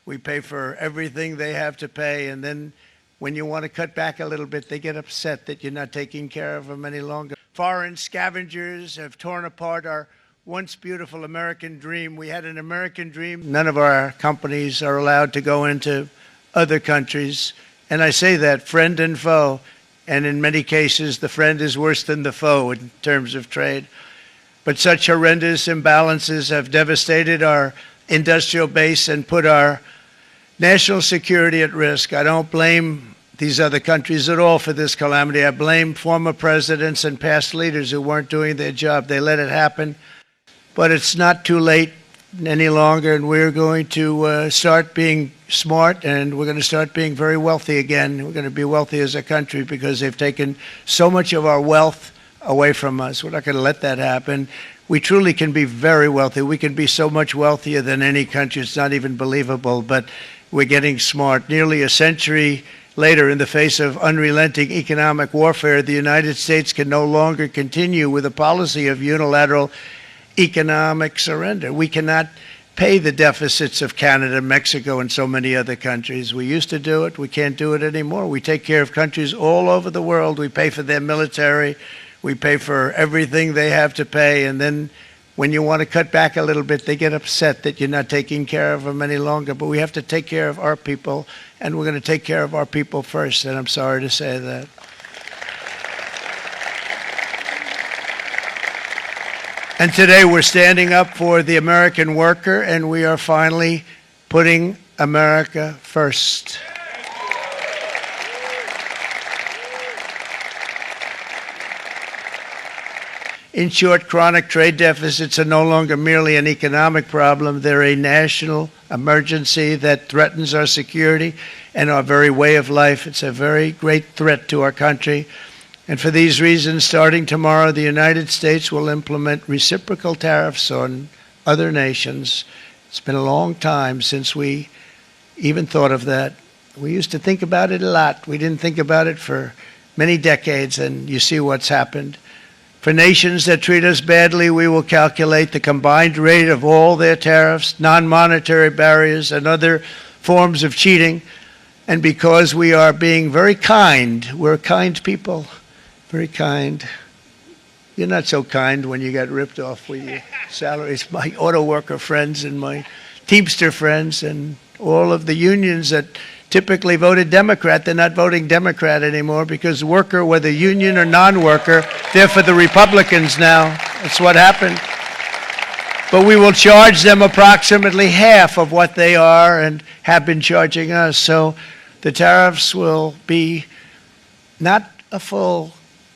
We pay for everything they have to pay, and then when you want to cut back a little bit, they get upset that you're not taking care of them any longer. Foreign scavengers have torn apart our once beautiful American dream. We had an American dream. None of our companies are allowed to go into other countries. And I say that, friend and foe. And in many cases, the friend is worse than the foe in terms of trade. But such horrendous imbalances have devastated our industrial base and put our national security at risk. I don't blame these other countries at all for this calamity. I blame former presidents and past leaders who weren't doing their job. They let it happen. But it's not too late any longer, and we're going to start being smart, and we're going to start being very wealthy again. We're going to be wealthy as a country because they've taken so much of our wealth away from us. We're not going to let that happen. We truly can be very wealthy. We can be so much wealthier than any country. It's not even believable, but we're getting smart. Nearly a century later, in the face of unrelenting economic warfare, the United States can no longer continue with a policy of unilateral economic surrender. We cannot pay the deficits of Canada, Mexico, and so many other countries. We used to do it. We can't do it anymore. We take care of countries all over the world. We pay for their military. We pay for everything they have to pay. And then when you want to cut back a little bit, they get upset that you're not taking care of them any longer. But we have to take care of our people, and we're going to take care of our people first. And I'm sorry to say that. And today we're standing up for the American worker, and we are finally putting America first. In short, chronic trade deficits are no longer merely an economic problem. They're a national emergency that threatens our security and our very way of life. It's a very great threat to our country. And for these reasons, starting tomorrow, the United States will implement reciprocal tariffs on other nations. It's been a long time since we even thought of that. We used to think about it a lot. We didn't think about it for many decades, and you see what's happened. For nations that treat us badly, we will calculate the combined rate of all their tariffs, non-monetary barriers, and other forms of cheating. And because we are being very kind, we're kind people. Very kind. You're not so kind when you got ripped off with your salaries. My auto worker friends and my Teamster friends and all of the unions that typically voted Democrat, they're not voting Democrat anymore because worker, whether union or non-worker, they're for the Republicans now. That's what happened. But we will charge them approximately half of what they are and have been charging us. So the tariffs will be not a full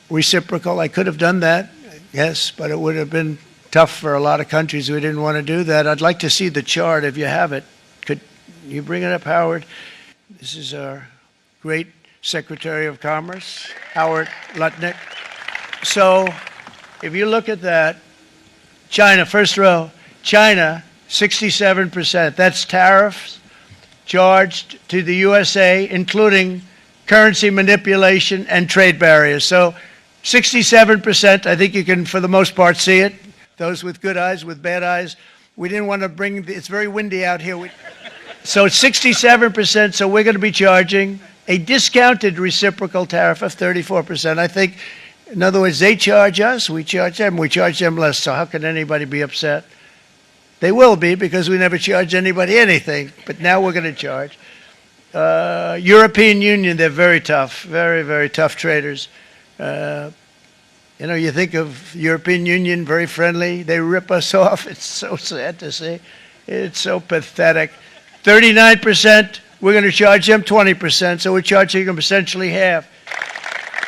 reciprocal. I could have done that, yes, but it would have been tough for a lot of countries. We didn't want to do that. I'd like to see the chart if you have it. Could you bring it up, Howard? This is our great Secretary of Commerce, Howard Lutnick. So if you look at that, China, first row, China, 67%. That's tariffs charged to the USA, including currency manipulation and trade barriers. So 67%, I think you can, for the most part, see it. Those with good eyes, with bad eyes. We didn't want to bring, it's very windy out here. So it's 67%, so we're going to be charging a discounted reciprocal tariff of 34%. I think, in other words, they charge us, we charge them less. So how can anybody be upset? They will be because we never charge anybody anything, but now we're going to charge. European Union, they're very tough, very, very tough traders. You know, you think of European Union, very friendly. They rip us off. It's so sad to see. It's so pathetic. 39%, we're going to charge them 20%, so we're charging them essentially half.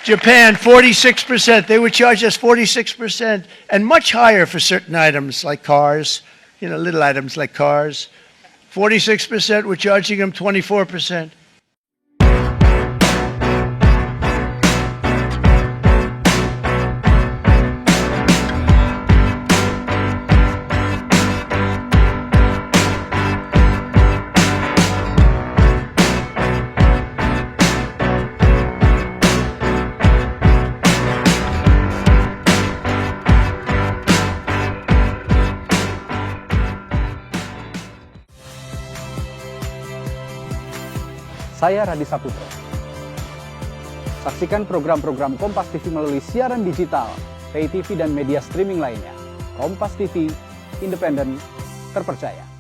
Japan, 46%. They would charge us 46%, and much higher for certain items like cars, you know, little items like cars. 46%, we're charging them 24%. Saya Radhi Saputro. Saksikan program-program Kompas TV melalui siaran digital, pay TV dan media streaming lainnya. Kompas TV, independen, terpercaya.